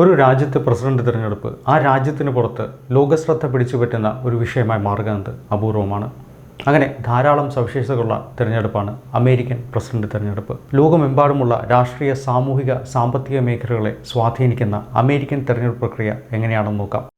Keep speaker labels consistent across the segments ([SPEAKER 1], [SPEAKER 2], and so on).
[SPEAKER 1] ഒരു രാജ്യത്തെ പ്രസിഡന്റ് തിരഞ്ഞെടുപ്പ് ആ രാജ്യത്തിന് പുറത്ത് ലോകശ്രദ്ധ പിടിച്ചുപറ്റുന്ന ഒരു വിഷയമായി മാറുന്നത് അപൂർവമാണ്. അങ്ങനെ ധാരാളം സവിശേഷതകളുള്ള തിരഞ്ഞെടുപ്പാണ് അമേരിക്കൻ പ്രസിഡന്റ് തിരഞ്ഞെടുപ്പ്. ലോകമെമ്പാടുമുള്ള രാഷ്ട്രീയ, സാമൂഹിക, സാമ്പത്തിക മേഖലകളെ സ്വാധീനിക്കുന്ന അമേരിക്കൻ തിരഞ്ഞെടുപ്പ് പ്രക്രിയ എങ്ങനെയാണെന്ന് നോക്കാം.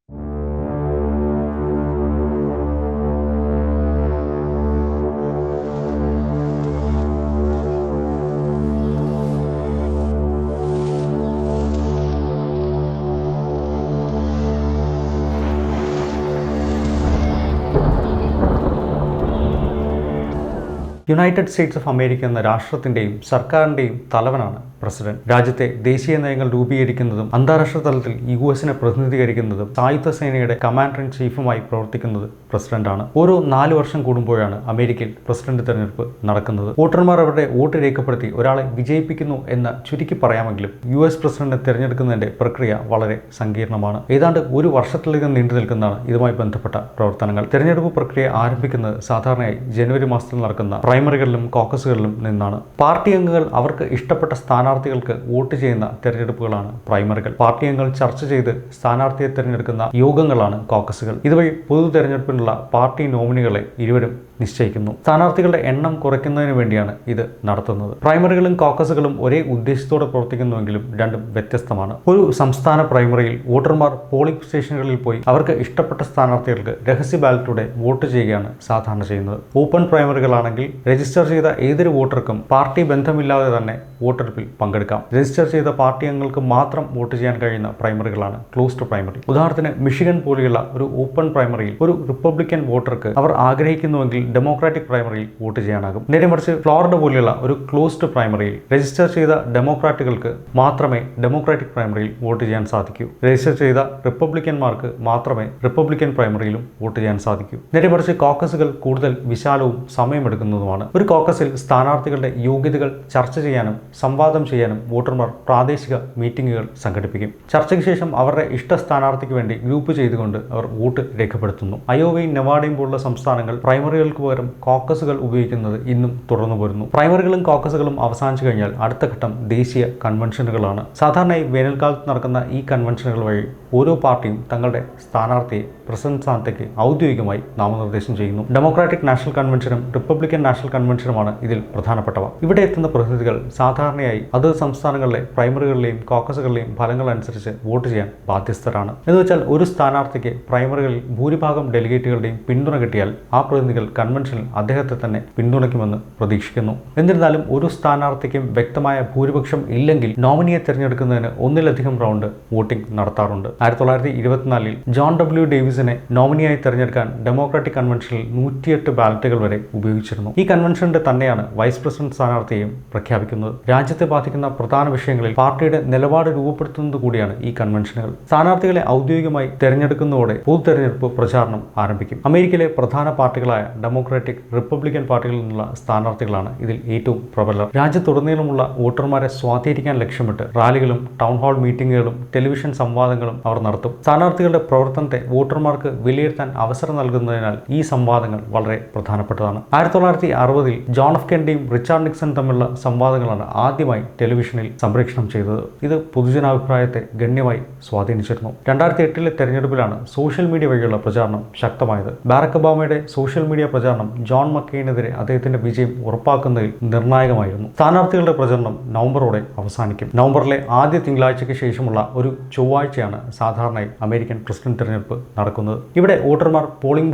[SPEAKER 1] യുണൈറ്റഡ് സ്റ്റേറ്റ്സ് ഓഫ് അമേരിക്ക എന്ന രാഷ്ട്രത്തിൻ്റെയും സർക്കാരിൻ്റെയും തലവനാണ് പ്രസിഡന്റ്. രാജ്യത്തെ ദേശീയ നയങ്ങൾ രൂപീകരിക്കുന്നതും അന്താരാഷ്ട്ര തലത്തിൽ യുഎസിനെ പ്രതിനിധീകരിക്കുന്നതും സായുധ സേനയുടെ കമാൻഡർ ഇൻ ചീഫുമായി പ്രവർത്തിക്കുന്നത് പ്രസിഡന്റാണ്. ഓരോ 4 വർഷം കൂടുമ്പോഴാണ് അമേരിക്കയിൽ പ്രസിഡന്റ് തെരഞ്ഞെടുപ്പ് നടക്കുന്നത്. വോട്ടർമാർ അവരുടെ വോട്ട് രേഖപ്പെടുത്തി ഒരാളെ വിജയിപ്പിക്കുന്നു എന്ന് ചുരുക്കി പറയാമെങ്കിലും US പ്രസിഡന്റിനെ തിരഞ്ഞെടുക്കുന്നതിന്റെ പ്രക്രിയ വളരെ സങ്കീർണമാണ്. ഏതാണ്ട് 1 വർഷത്തിലധികം നീണ്ടു നിൽക്കുന്നതാണ് ഇതുമായി ബന്ധപ്പെട്ട പ്രവർത്തനങ്ങൾ. തെരഞ്ഞെടുപ്പ് പ്രക്രിയ ആരംഭിക്കുന്നത് സാധാരണയായി ജനുവരി മാസത്തിൽ നടക്കുന്ന പ്രൈമറികളിലും കോക്കസുകളിലും നിന്നാണ്. പാർട്ടി അംഗങ്ങൾ അവർക്ക് ഇഷ്ടപ്പെട്ട സ്ഥാനാർത്ഥികൾക്ക് വോട്ട് ചെയ്യുന്ന തെരഞ്ഞെടുപ്പുകളാണ് പ്രൈമറികൾ. പാർട്ടി അംഗങ്ങൾ ചർച്ച ചെയ്ത് സ്ഥാനാർത്ഥിയെ തിരഞ്ഞെടുക്കുന്ന യോഗങ്ങളാണ് കോക്കസുകൾ. ഇതുവഴി പൊതു തെരഞ്ഞെടുപ്പിനുള്ള പാർട്ടി നോമിനികളെ ഇരുവരും നിശ്ചയിക്കുന്നു. സ്ഥാനാർത്ഥികളുടെ എണ്ണം കുറയ്ക്കുന്നതിന് വേണ്ടിയാണ് ഇത് നടത്തുന്നത്. പ്രൈമറികളും കോക്കസുകളും ഒരേ ഉദ്ദേശത്തോടെ പ്രവർത്തിക്കുന്നുവെങ്കിലും രണ്ടും വ്യത്യസ്തമാണ്. ഒരു സംസ്ഥാന പ്രൈമറിയിൽ വോട്ടർമാർ പോളിംഗ് സ്റ്റേഷനുകളിൽ പോയി അവർക്ക് ഇഷ്ടപ്പെട്ട സ്ഥാനാർത്ഥികൾക്ക് രഹസ്യ ബാലറ്റിലൂടെ വോട്ട് ചെയ്യുകയാണ് സാധാരണ ചെയ്യുന്നത്. ഓപ്പൺ പ്രൈമറികളാണെങ്കിൽ രജിസ്റ്റർ ചെയ്ത ഏതൊരു വോട്ടർക്കും പാർട്ടി ബന്ധമില്ലാതെ തന്നെ വോട്ടെടുപ്പിൽ പങ്കെടുക്കാം. രജിസ്റ്റർ ചെയ്ത പാർട്ടി അംഗങ്ങൾക്ക് മാത്രം വോട്ട് ചെയ്യാൻ കഴിയുന്ന പ്രൈമറികളാണ് ക്ലോസ്ഡ് പ്രൈമറി. ഉദാഹരണത്തിന് മിഷിഗൺ പോലെയുള്ള ഒരു ഓപ്പൺ പ്രൈമറിയിൽ ഒരു റിപ്പബ്ലിക്കൻ വോട്ടർക്ക് അവർ ആഗ്രഹിക്കുന്നുവെങ്കിൽ ഡെമോക്രാറ്റിക് പ്രൈമറിയിൽ വോട്ട് ചെയ്യാനാകും. നേരെമറിച്ച് ഫ്ലോറിഡ പോലെയുള്ള ഒരു ക്ലോസ്ഡ് പ്രൈമറിയിൽ രജിസ്റ്റർ ചെയ്ത ഡെമോക്രാറ്റുകൾക്ക് മാത്രമേ ഡെമോക്രാറ്റിക് പ്രൈമറിയിൽ വോട്ട് ചെയ്യാൻ സാധിക്കൂ. രജിസ്റ്റർ ചെയ്ത റിപ്പബ്ലിക്കന്മാർക്ക് മാത്രമേ റിപ്പബ്ലിക്കൻ പ്രൈമറിയിലും വോട്ട് ചെയ്യാൻ സാധിക്കൂ. നേരെമറിച്ച് കോക്കസുകൾ കൂടുതൽ വിശാലവും സമയമെടുക്കുന്നതുമാണ്. ഒരു കോക്കസിൽ സ്ഥാനാർത്ഥികളുടെ യോഗ്യതകൾ ചർച്ച ചെയ്യാനും സംവാദം ചെയ്യാനും വോട്ടർമാർ പ്രാദേശിക മീറ്റിംഗുകൾ സംഘടിപ്പിക്കും. ചർച്ചയ്ക്ക് ശേഷം അവരുടെ ഇഷ്ട സ്ഥാനാർത്ഥിക്ക് വേണ്ടി ഗ്രൂപ്പ് ചെയ്തുകൊണ്ട് അവർ വോട്ട് രേഖപ്പെടുത്തുന്നു. അയോവയും നെവാഡയും പോലുള്ള സംസ്ഥാനങ്ങൾ പ്രൈമറികൾക്ക് പകരം കോക്കസുകൾ ഉപയോഗിക്കുന്നത് ഇന്നും തുടർന്നു പോരുന്നു. പ്രൈമറികളും കോക്കസുകളും അവസാനിച്ചു കഴിഞ്ഞാൽ അടുത്ത ഘട്ടം ദേശീയ കൺവെൻഷനുകളാണ്. സാധാരണയായി വേനൽക്കാലത്ത് നടക്കുന്ന ഈ കൺവെൻഷനുകൾ വഴി ഓരോ പാർട്ടിയും തങ്ങളുടെ സ്ഥാനാർത്ഥിയെ പ്രസിഡന്റ് സ്ഥാനത്തേക്ക് ഔദ്യോഗികമായി നാമനിർദ്ദേശം ചെയ്യുന്നു. ഡെമോക്രാറ്റിക് നാഷണൽ കൺവെൻഷനും റിപ്പബ്ലിക്കൻ നാഷണൽ കൺവെൻഷനുമാണ് ഇതിൽ പ്രധാനപ്പെട്ടവ. ഇവിടെ എത്തുന്ന പ്രതിനിധികൾ സാധാരണയായി അത് സംസ്ഥാനങ്ങളിലെ പ്രൈമറികളിലെയും കോക്കസുകളിലെയും ഫലങ്ങൾ അനുസരിച്ച് വോട്ട് ചെയ്യാൻ ബാധ്യസ്ഥരാണ്. എന്ന് വെച്ചാൽ ഒരു സ്ഥാനാർത്ഥിക്ക് പ്രൈമറികളിൽ ഭൂരിഭാഗം ഡെലിഗേറ്റുകളുടെയും പിന്തുണ കിട്ടിയാൽ ആ പ്രതിനിധികൾ കൺവെൻഷനിൽ അദ്ദേഹത്തെ തന്നെ പിന്തുണയ്ക്കുമെന്ന് പ്രതീക്ഷിക്കുന്നു. എന്നിരുന്നാലും ഒരു സ്ഥാനാർത്ഥിക്കും വ്യക്തമായ ഭൂരിപക്ഷം ഇല്ലെങ്കിൽ നോമിനിയെ തിരഞ്ഞെടുക്കുന്നതിന് ഒന്നിലധികം റൗണ്ട് വോട്ടിംഗ് നടത്താറുണ്ട്. 1924 ജോൺ W. ഡേവിസിനെ നോമിനിയായി തിരഞ്ഞെടുക്കാൻ ഡെമോക്രാറ്റിക് കൺവെൻഷനിൽ 108 ബാലറ്റുകൾ വരെ ഉപയോഗിച്ചിരുന്നു. ഈ കൺവെൻഷന്റെ തന്നെയാണ് വൈസ് പ്രസിഡന്റ് സ്ഥാനാർത്ഥിയെയും പ്രഖ്യാപിക്കുന്നത്. രാജ്യത്തെ ബാധിക്കുന്ന പ്രധാന വിഷയങ്ങളിൽ പാർട്ടിയുടെ നിലപാട് രൂപപ്പെടുത്തുന്നത് കൂടിയാണ് ഈ കൺവെൻഷനുകൾ. സ്ഥാനാർത്ഥികളെ ഔദ്യോഗികമായി തെരഞ്ഞെടുക്കുന്നതോടെ പൊതു തെരഞ്ഞെടുപ്പ് പ്രചാരണം ആരംഭിക്കും. അമേരിക്കയിലെ പ്രധാന പാർട്ടികളായ ഡെമോക്രാറ്റിക്, റിപ്പബ്ലിക്കൻ പാർട്ടികളിൽ നിന്നുള്ള സ്ഥാനാർത്ഥികളാണ് ഇതിൽ ഏറ്റവും പ്രബലർ. രാജ്യത്തുടനീളമുള്ള വോട്ടർമാരെ സ്വാധീനിക്കാൻ ലക്ഷ്യമിട്ട് റാലികളും ടൗൺ ഹാൾ മീറ്റിംഗുകളും ടെലിവിഷൻ സംവാദങ്ങളും അവർ നടത്തും. സ്ഥാനാർത്ഥികളുടെ പ്രവർത്തനത്തെ വോട്ടർമാർക്ക് വിലയിരുത്താൻ അവസരം നൽകുന്നതിനാൽ ഈ സംവാദങ്ങൾ വളരെ പ്രധാനപ്പെട്ടതാണ്. 1960 ജോൺ എഫ് കെന്നഡിയും റിച്ചാർഡ് നിക്സൺ തമ്മിലുള്ള സംവാദങ്ങളാണ് ആദ്യമായി ടെലിവിഷനിൽ സംപ്രേഷണം ചെയ്തത്. ഇത് പൊതുജനാഭിപ്രായത്തെ ഗണ്യമായി സ്വാധീനിച്ചിരുന്നു. 2008 തെരഞ്ഞെടുപ്പിലാണ് സോഷ്യൽ മീഡിയ വഴിയുള്ള പ്രചാരണം ശക്തമായത്. ബാരക് ഒബാമയുടെ സോഷ്യൽ മീഡിയ പ്രചാരണം ജോൺ മക്കെയിനെതിരെ അദ്ദേഹത്തിന്റെ വിജയം ഉറപ്പാക്കുന്നതിൽ നിർണായകമായിരുന്നു. സ്ഥാനാർത്ഥികളുടെ പ്രചരണം നവംബറോടെ അവസാനിക്കും. നവംബറിലെ ആദ്യ തിങ്കളാഴ്ചയ്ക്ക് ശേഷമുള്ള ഒരു ചൊവ്വാഴ്ചയാണ് സാധാരണയായി അമേരിക്കൻ പ്രസിഡന്റ് തിരഞ്ഞെടുപ്പ് നടക്കുന്നത്. ഇവിടെ വോട്ടർമാർ പോളിംഗ്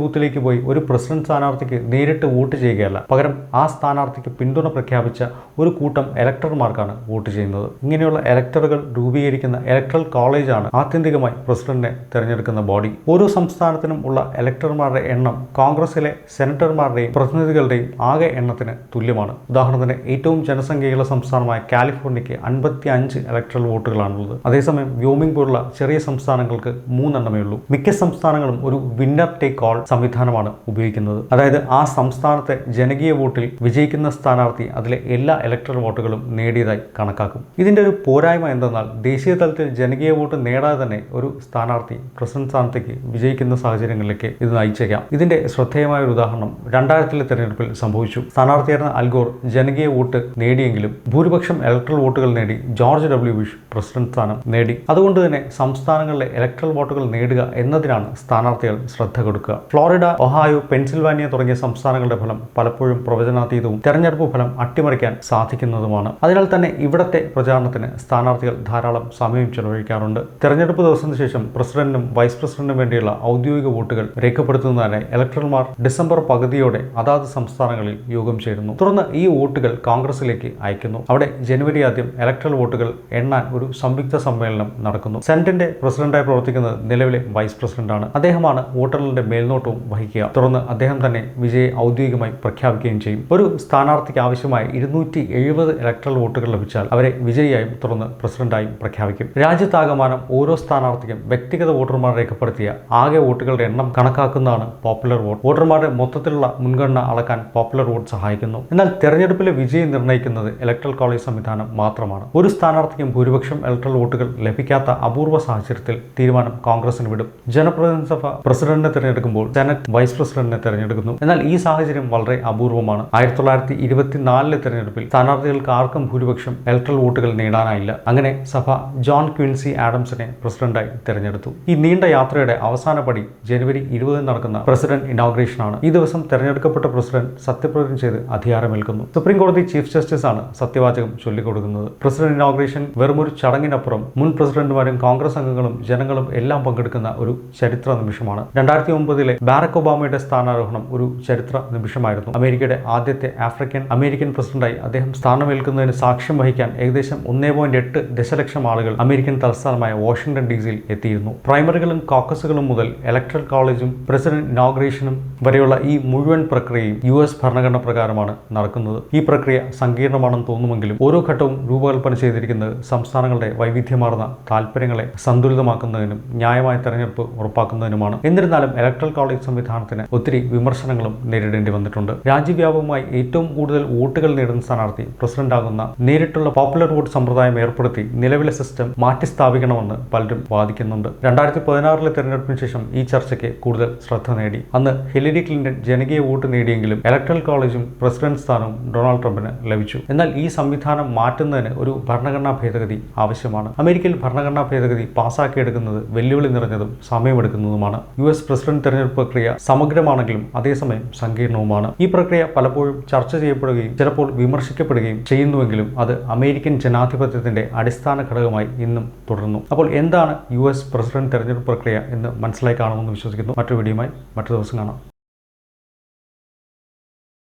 [SPEAKER 1] ബൂത്തിലേക്ക് പോയി ഒരു പ്രസിഡന്റ് സ്ഥാനാർത്ഥിക്ക് നേരിട്ട് വോട്ട് ചെയ്യുകയല്ല, പകരം ആ സ്ഥാനാർത്ഥിക്ക് പിന്തുണ പ്രഖ്യാപിച്ച ഒരു കൂട്ടം ഇലക്ടർമാർക്കാണ് വോട്ട് ചെയ്യുന്നത്. ഇങ്ങനെയുള്ള ഇലക്ടറുകൾ രൂപീകരിക്കുന്ന ഇലക്ട്രൽ കോളേജാണ് ആത്യന്തികമായി പ്രസിഡന്റിനെ തിരഞ്ഞെടുക്കുന്ന ബോഡി. ഓരോ സംസ്ഥാനത്തിനും ഉള്ള ഇലക്ടർമാരുടെ എണ്ണം കോൺഗ്രസിലെ സെനറ്റർമാരുടെയും പ്രതിനിധികളുടെയും ആകെ എണ്ണത്തിന് തുല്യമാണ്. ഉദാഹരണത്തിന് ഏറ്റവും ജനസംഖ്യയുള്ള സംസ്ഥാനമായ കാലിഫോർണിയയ്ക്ക് 55 ഇലക്ട്രൽ വോട്ടുകളാണുള്ളത്. അതേസമയം വ്യോമിംഗ് പോലുള്ള ചെറിയ സംസ്ഥാനങ്ങൾക്ക് 3 എണ്ണമേ ഉള്ളൂ. മിക്ക സംസ്ഥാനങ്ങളും ഒരു വിന്നർ ടേക്ക് ഓൾ സംവിധാനമാണ് ഉപയോഗിക്കുന്നത്. അതായത് ആ സംസ്ഥാനത്തെ ജനകീയ വോട്ടിൽ വിജയിക്കുന്ന സ്ഥാനാർത്ഥി അതിലെ എല്ലാ ഇലക്ടറൽ വോട്ടുകളും നേടിയതായി കണക്കാക്കും. ഇതിന്റെ ഒരു പോരായ്മ എന്തെന്നാൽ ദേശീയ തലത്തിൽ ജനകീയ വോട്ട് നേടാതെ തന്നെ ഒരു സ്ഥാനാർത്ഥി പ്രസിഡന്റ് സ്ഥാനത്തേക്ക് വിജയിക്കുന്ന സാഹചര്യങ്ങളിലേക്ക് ഇത് നയിച്ചേക്കാം. ഇതിന്റെ ശ്രദ്ധേയമായ ഒരു ഉദാഹരണം 2000-ലെ തെരഞ്ഞെടുപ്പിൽ സംഭവിച്ചു. സ്ഥാനാർത്ഥിയായിരുന്ന അൽഗോർ ജനകീയ വോട്ട് നേടിയെങ്കിലും ഭൂരിപക്ഷം ഇലക്ട്രൽ വോട്ടുകൾ നേടി ജോർജ് ഡബ്ല്യു ബുഷ് പ്രസിഡന്റ് സ്ഥാനം നേടി. അതുകൊണ്ട് തന്നെ സംസ്ഥാനങ്ങളിലെ ഇലക്ട്രൽ വോട്ടുകൾ നേടുക എന്നതിനാണ് സ്ഥാനാർത്ഥികൾ ശ്രദ്ധ കൊടുക്കുക. ഫ്ലോറിഡ, ഒഹായോ, പെൻസിൽവാനിയ തുടങ്ങിയ സംസ്ഥാനങ്ങളുടെ ഫലം പലപ്പോഴും പ്രവചനാതീതവും തെരഞ്ഞെടുപ്പ് ഫലം അട്ടിമറിക്കാൻ സാധിക്കുന്നതുമാണ്. അതിനാൽ തന്നെ ഇവിടത്തെ പ്രചാരണത്തിന് സ്ഥാനാർത്ഥികൾ ധാരാളം സമയം ചെലവഴിക്കാറുണ്ട്. തെരഞ്ഞെടുപ്പ് ദിവസത്തിന് ശേഷം പ്രസിഡന്റിനും വൈസ് പ്രസിഡന്റിനും വേണ്ടിയുള്ള ഔദ്യോഗിക വോട്ടുകൾ രേഖപ്പെടുത്തുന്നതിനായി ഇലക്ടർമാർ ഡിസംബർ പകുതിയോടെ അതാത് സംസ്ഥാനങ്ങളിൽ യോഗം ചേരുന്നു. തുടർന്ന് ഈ വോട്ടുകൾ കോൺഗ്രസിലേക്ക് അയക്കുന്നു. അവിടെ ജനുവരി ആദ്യം ഇലക്ട്രൽ വോട്ടുകൾ എണ്ണാൻ ഒരു സംയുക്ത സമ്മേളനം നടക്കുന്നു. സെനറ്റിന്റെ പ്രസിഡന്റായി പ്രവർത്തിക്കുന്നത് നിലവിലെ വൈസ് പ്രസിഡന്റാണ്. അദ്ദേഹമാണ് വോട്ടെണ്ണലിന്റെ മേൽനോട്ടവും വഹിക്കുക. തുടർന്ന് അദ്ദേഹം തന്നെ വിജയെ ഔദ്യോഗികമായി പ്രഖ്യാപിക്കുകയും ചെയ്യും. ഒരു സ്ഥാനാർത്ഥിക്ക് ആവശ്യമായ 270 ഇലക്ട്രൽ വോട്ടുകൾ ലഭിച്ചാൽ അവരെ വിജയിയായും തുടർന്ന് പ്രസിഡന്റായും പ്രഖ്യാപിക്കും. രാജ്യത്താകമാനം ഓരോ സ്ഥാനാർത്ഥിക്കും വ്യക്തിഗത വോട്ടർമാർ രേഖപ്പെടുത്തിയ ആകെ വോട്ടുകളുടെ എണ്ണം കണക്കാക്കുന്നതാണ് പോപ്പുലർ വോട്ട്. വോട്ടർമാരുടെ മൊത്തത്തിലുള്ള മുൻഗണന അളക്കാൻ പോപ്പുലർ വോട്ട് സഹായിക്കുന്നു. എന്നാൽ തെരഞ്ഞെടുപ്പിലെ വിജയം നിർണ്ണയിക്കുന്നത് ഇലക്ട്രൽ കോളേജ് സംവിധാനം മാത്രമാണ്. ഒരു സ്ഥാനാർത്ഥിക്കും ഭൂരിപക്ഷം ഇലക്ട്രൽ വോട്ടുകൾ ലഭിക്കാത്ത അപൂർവ സാഹചര്യത്തിൽ തീരുമാനം കോൺഗ്രസിന് വിടും. ജനപ്രതിനിധി സഭ പ്രസിഡന്റിനെ തിരഞ്ഞെടുക്കുമ്പോൾ സെനറ്റ് വൈസ് പ്രസിഡന്റിനെ തിരഞ്ഞെടുക്കുന്നു. എന്നാൽ ഈ സാഹചര്യം വളരെ അപൂർവമാണ്. 1924-ലെ തെരഞ്ഞെടുപ്പിൽ സ്ഥാനാർത്ഥികൾക്ക് ആർക്കും ഭൂരിപക്ഷം ഇലക്ട്രൽ വോട്ടുകൾ നേടാനായില്ല. അങ്ങനെ സഭ ജോൺ ക്വിൻസി ആഡംസിനെ പ്രസിഡന്റായി തിരഞ്ഞെടുത്തു. ഈ നീണ്ട യാത്രയുടെ അവസാന പടി ജനുവരി 20 നടക്കുന്ന പ്രസിഡന്റ് ഇനോഗ്രേഷൻ ആണ്. ഈ ദിവസം തെരഞ്ഞെടുക്കപ്പെട്ട പ്രസിഡന്റ് സത്യപ്രതിജ്ഞ ചെയ്ത് അധികാരമേൽക്കുന്നു. സുപ്രീം കോടതി ചീഫ് ജസ്റ്റിസ് ആണ് സത്യവാചകം ചൊല്ലിക്കൊടുക്കുന്നത്. പ്രസിഡന്റ് ഇനോഗ്രേഷൻ വെറുമൊരു ചടങ്ങിനപ്പുറം മുൻ പ്രസിഡന്റുമാരും കോൺഗ്രസ് അംഗങ്ങളും ജനങ്ങളും എല്ലാം പങ്കെടുക്കുന്ന ഒരു ചരിത്ര നിമിഷമാണ്. 2009-ലെ ബാരക് ഒബാമയുടെ സ്ഥാനാരോഹണം ഒരു ചരിത്ര നിമിഷമായിരുന്നു. അമേരിക്കയുടെ ആദ്യത്തെ ആഫ്രിക്കൻ അമേരിക്കൻ പ്രസിഡന്റായി അദ്ദേഹം സ്ഥാനമേൽക്കുന്നതിന് സാക്ഷ്യം വഹിക്കാൻ ഏകദേശം 1.8 ദശലക്ഷം ആളുകൾ അമേരിക്കൻ തലസ്ഥാനമായ വാഷിംഗ്ടൺ DC-യിൽ എത്തിയിരുന്നു. പ്രൈമറികളും കോക്കസുകളും മുതൽ ഇലക്ട്രൽ കോളേജും പ്രസിഡന്റ് ഇനോഗ്രേഷനും വരെയുള്ള ഈ മുഴുവൻ പ്രക്രിയയും US ഭരണഘടന പ്രകാരമാണ് നടക്കുന്നത്. ഈ പ്രക്രിയ സങ്കീർണമാണെന്ന് തോന്നുമെങ്കിലും ഓരോ ഘട്ടവും രൂപകൽപ്പന ചെയ്തിരിക്കുന്നത് സംസ്ഥാനങ്ങളുടെ വൈവിധ്യമാർന്ന താല്പര്യങ്ങളെ സന്തുലിതമാക്കുന്നതിനും ന്യായമായ തെരഞ്ഞെടുപ്പ് ഉറപ്പാക്കുന്നതിനുമാണ്. എന്നിരുന്നാലും ഇലക്ട്രൽ കോളേജ് സംവിധാനത്തിന് ഒത്തിരി വിമർശനങ്ങളും നേരിടേണ്ടി വന്നിട്ടുണ്ട്. രാജ്യവ്യാപകമായി ഏറ്റവും കൂടുതൽ വോട്ടുകൾ നേടുന്ന സ്ഥാനാർത്ഥി പ്രസിഡന്റ് ആകുന്ന നേരിട്ടുള്ള പോപ്പുലർ വോട്ട് സമ്പ്രദായം ഏർപ്പെടുത്തി നിലവിലെ സിസ്റ്റം മാറ്റി സ്ഥാപിക്കണമെന്ന് പലരും വാദിക്കുന്നുണ്ട്. 2016-ലെ തെരഞ്ഞെടുപ്പിന് ശേഷം ഈ ചർച്ചയ്ക്ക് കൂടുതൽ ശ്രദ്ധ നേടി. അന്ന് ഹിലരി ക്ലിന്റൺ ജനകീയ വോട്ട് നേടിയെങ്കിലും ഇലക്ട്രൽ കോളേജും പ്രസിഡന്റ് സ്ഥാനവും ഡൊണാൾഡ് ട്രംപിന് ലഭിച്ചു. എന്നാൽ ഈ സംവിധാനം മാറ്റുന്നതിന് ഒരു ഭരണഘടനാ ഭേദഗതി ആവശ്യമാണ്. അമേരിക്കയിൽ ഭരണഘടനാ ഭേദഗതി പാസാക്കിയെടുക്കുന്നത് വെല്ലുവിളി നിറഞ്ഞതും സമയമെടുക്കുന്നതുമാണ്. US പ്രസിഡന്റ് തെരഞ്ഞെടുപ്പ് പ്രക്രിയ സമഗ്രമാണെങ്കിലും അതേസമയം സങ്കീർണവുമാണ്. ഈ പ്രക്രിയ പലപ്പോഴും ചർച്ച ചെയ്യപ്പെടുകയും ചിലപ്പോൾ വിമർശിക്കപ്പെടുകയും ചെയ്യുന്നുവെങ്കിലും അത് അമേരിക്കൻ ജനാധിപത്യത്തിന്റെ അടിസ്ഥാന ഘടകമായി ഇന്നും തുടരുന്നു. അപ്പോൾ എന്താണ് US പ്രസിഡന്റ് തെരഞ്ഞെടുപ്പ് പ്രക്രിയ എന്ന് മനസ്സിലായി കാണുമെന്ന് വിശ്വസിക്കുന്നു. മറ്റൊരു വീഡിയോയുമായി മറ്റൊരു ദിവസം കാണാം.